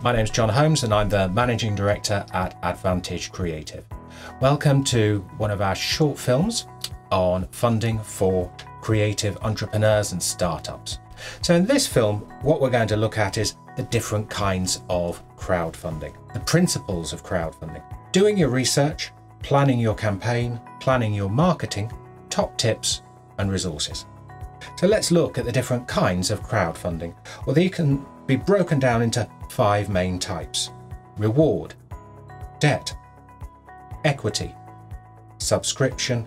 My name's John Holmes and I'm the Managing Director at Advantage Creative. Welcome to one of our short films on funding for creative entrepreneurs and startups. So in this film, what we're going to look at is the different kinds of crowdfunding, the principles of crowdfunding, doing your research, planning your campaign, planning your marketing, top tips and resources. So let's look at the different kinds of crowdfunding. Well, they can be broken down into 5 main types: reward, debt, equity, subscription,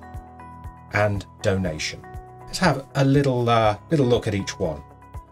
and donation. Let's have a little look at each one.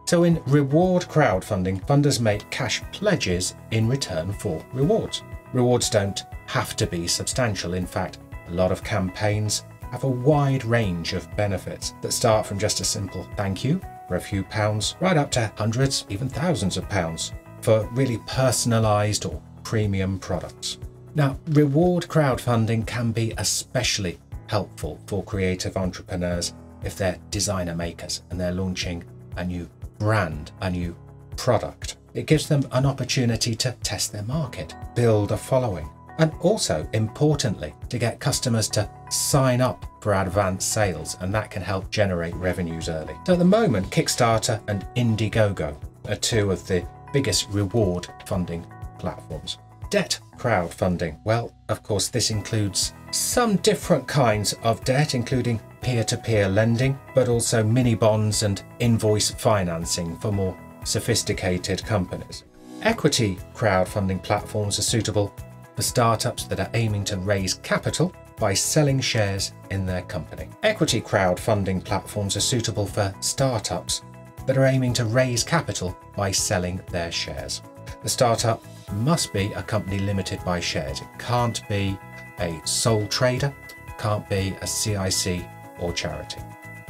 So in reward crowdfunding, funders make cash pledges in return for rewards. Rewards don't have to be substantial. In fact, a lot of campaigns have a wide range of benefits that start from just a simple thank you for a few pounds, right up to hundreds, even thousands of pounds for really personalised or premium products. Now, reward crowdfunding can be especially helpful for creative entrepreneurs if they're designer makers and they're launching a new brand, a new product. It gives them an opportunity to test their market, build a following, and also, importantly, to get customers to sign up for advanced sales, and that can help generate revenues early. So at the moment, Kickstarter and Indiegogo are 2 of the biggest reward funding platforms. Debt crowdfunding. Well, of course, this includes some different kinds of debt, including peer-to-peer lending, but also mini bonds and invoice financing for more sophisticated companies. Equity crowdfunding platforms are suitable for startups that are aiming to raise capital by selling shares in their company. Equity crowdfunding platforms are suitable for startups that are aiming to raise capital by selling their shares. The startup must be a company limited by shares. It can't be a sole trader, can't be a CIC or charity.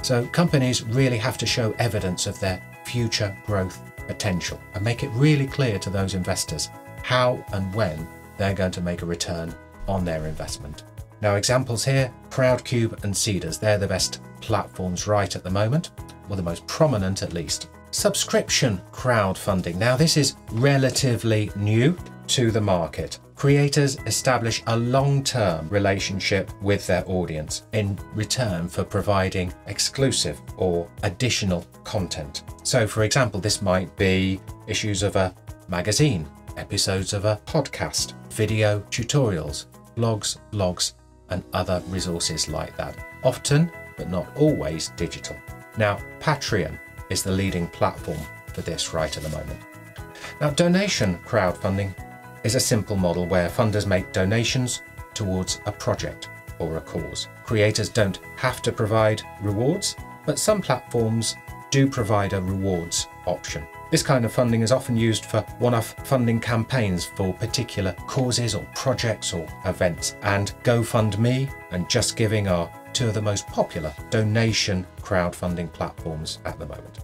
So companies really have to show evidence of their future growth potential and make it really clear to those investors how and when they're going to make a return on their investment. Now, examples here, Crowdcube and Seedrs, they're the best platforms right at the moment, or the most prominent at least. Subscription crowdfunding. Now, this is relatively new to the market. Creators establish a long-term relationship with their audience in return for providing exclusive or additional content. So, for example, this might be issues of a magazine, episodes of a podcast, video tutorials, blogs, logs, and other resources like that. Often, but not always, digital. Now, Patreon is the leading platform for this right at the moment. Now, donation crowdfunding is a simple model where funders make donations towards a project or a cause. Creators don't have to provide rewards, but some platforms do provide a rewards option. This kind of funding is often used for one-off funding campaigns for particular causes or projects or events, and GoFundMe and Just Giving are 2 of the most popular donation crowdfunding platforms at the moment.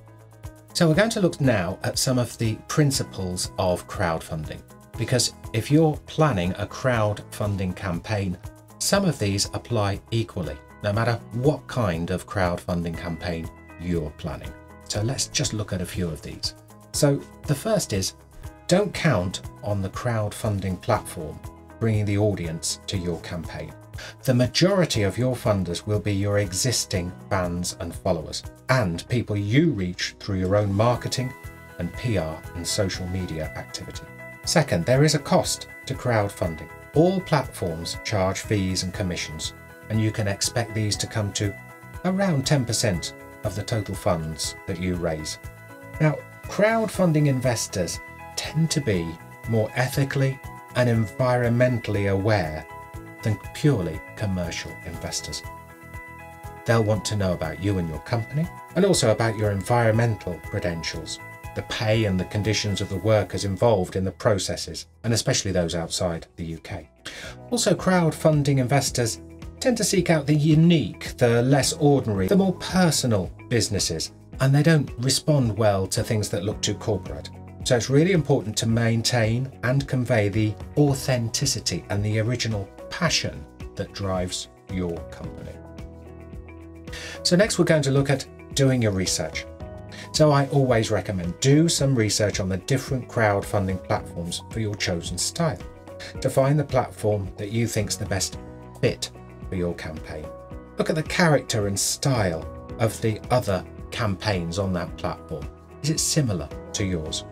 So we're going to look now at some of the principles of crowdfunding, because if you're planning a crowdfunding campaign, some of these apply equally, no matter what kind of crowdfunding campaign you're planning. So let's just look at a few of these. So the first is, don't count on the crowdfunding platform bringing the audience to your campaign. The majority of your funders will be your existing fans and followers, and people you reach through your own marketing and PR and social media activity. Second, there is a cost to crowdfunding. All platforms charge fees and commissions, and you can expect these to come to around 10% of the total funds that you raise. Now, crowdfunding investors tend to be more ethically and environmentally aware than purely commercial investors. They'll want to know about you and your company, and also about your environmental credentials, the pay and the conditions of the workers involved in the processes, and especially those outside the UK. Also, crowdfunding investors tend to seek out the unique, the less ordinary, the more personal businesses, and they don't respond well to things that look too corporate. So it's really important to maintain and convey the authenticity and the original passion that drives your company. So next we're going to look at doing your research. So I always recommend do some research on the different crowdfunding platforms for your chosen style to find the platform that you think is the best fit for your campaign. Look at the character and style of the other campaigns on that platform. Is it similar to yours?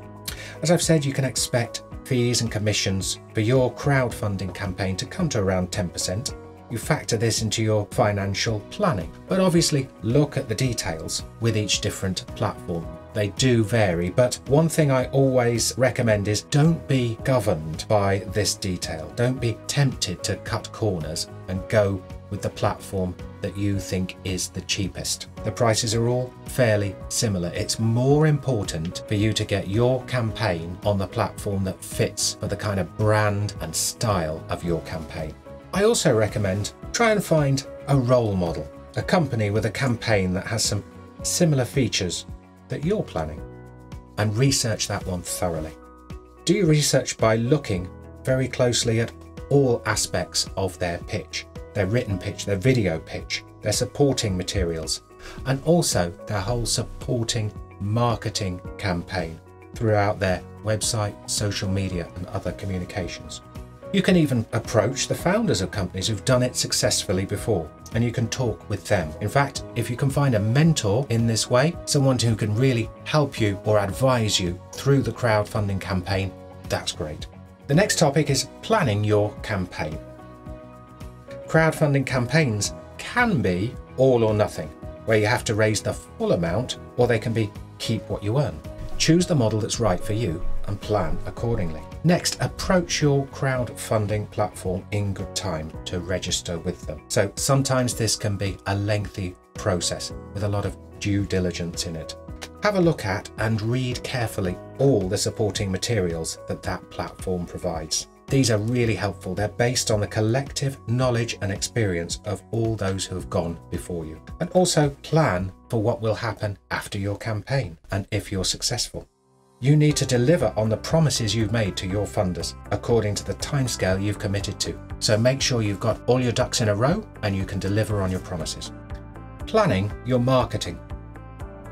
As I've said, you can expect fees and commissions for your crowdfunding campaign to come to around 10%. You factor this into your financial planning, but obviously look at the details with each different platform. They do vary, but one thing I always recommend is don't be governed by this detail. Don't be tempted to cut corners and go with the platform that you think is the cheapest. The prices are all fairly similar. It's more important for you to get your campaign on the platform that fits for the kind of brand and style of your campaign. I also recommend try and find a role model, a company with a campaign that has some similar features that you're planning, and research that one thoroughly. Do your research by looking very closely at all aspects of their pitch, their written pitch, their video pitch, their supporting materials, and also their whole supporting marketing campaign throughout their website, social media, and other communications. You can even approach the founders of companies who've done it successfully before, and you can talk with them. In fact, if you can find a mentor in this way, someone who can really help you or advise you through the crowdfunding campaign, that's great. The next topic is planning your campaign. Crowdfunding campaigns can be all or nothing, where you have to raise the full amount, or they can be keep what you earn. Choose the model that's right for you and plan accordingly. Next, approach your crowdfunding platform in good time to register with them. So sometimes this can be a lengthy process with a lot of due diligence in it. Have a look at and read carefully all the supporting materials that platform provides. These are really helpful. They're based on the collective knowledge and experience of all those who have gone before you. And also plan for what will happen after your campaign and if you're successful. You need to deliver on the promises you've made to your funders according to the timescale you've committed to. So make sure you've got all your ducks in a row and you can deliver on your promises. Planning your marketing.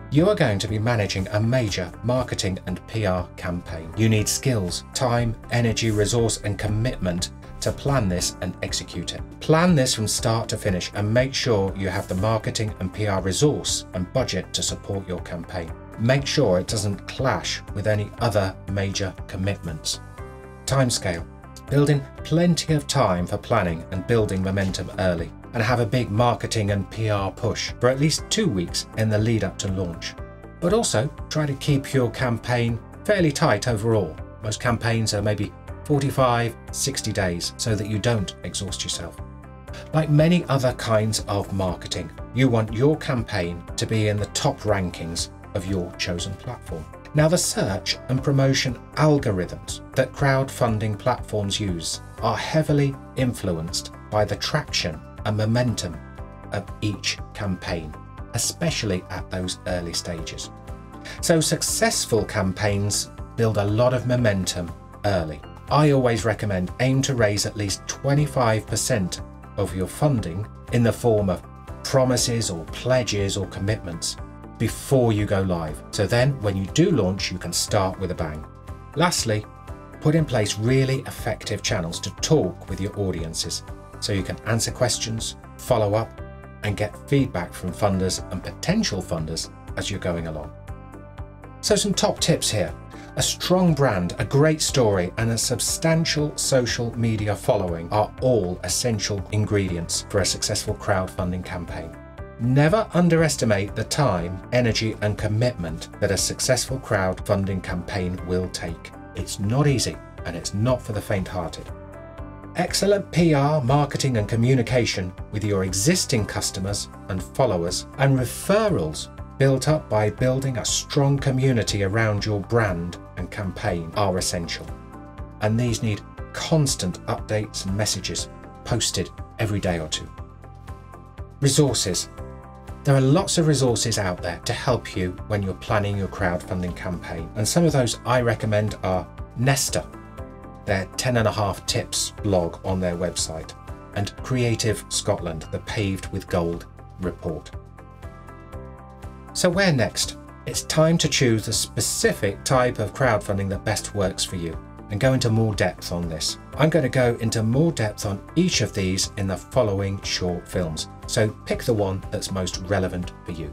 You are going to be managing a major marketing and PR campaign. You need skills, time, energy, resource, and commitment to plan this and execute it. Plan this from start to finish and make sure you have the marketing and PR resource and budget to support your campaign. Make sure it doesn't clash with any other major commitments. Timescale. Build in plenty of time for planning and building momentum early, and have a big marketing and PR push for at least 2 weeks in the lead up to launch. But also try to keep your campaign fairly tight overall. Most campaigns are maybe 45, 60 days so that you don't exhaust yourself. Like many other kinds of marketing, you want your campaign to be in the top rankings of your chosen platform. Now, the search and promotion algorithms that crowdfunding platforms use are heavily influenced by the traction and momentum of each campaign, especially at those early stages. So successful campaigns build a lot of momentum early. I always recommend aim to raise at least 25% of your funding in the form of promises or pledges or commitments before you go live. So then when you do launch, you can start with a bang. Lastly, put in place really effective channels to talk with your audiences so you can answer questions, follow up, and get feedback from funders and potential funders as you're going along. So some top tips here. A strong brand, a great story, and a substantial social media following are all essential ingredients for a successful crowdfunding campaign. Never underestimate the time, energy, and commitment that a successful crowdfunding campaign will take. It's not easy, and it's not for the faint-hearted. Excellent PR, marketing, and communication with your existing customers and followers, and referrals built up by building a strong community around your brand and campaign are essential. And these need constant updates and messages posted every day or two. Resources. There are lots of resources out there to help you when you're planning your crowdfunding campaign, and some of those I recommend are Nesta, their 10.5 tips blog on their website, and Creative Scotland, the Paved with Gold report. So where next? It's time to choose the specific type of crowdfunding that best works for you and go into more depth on this. I'm going to go into more depth on each of these in the following short films, so pick the one that's most relevant for you.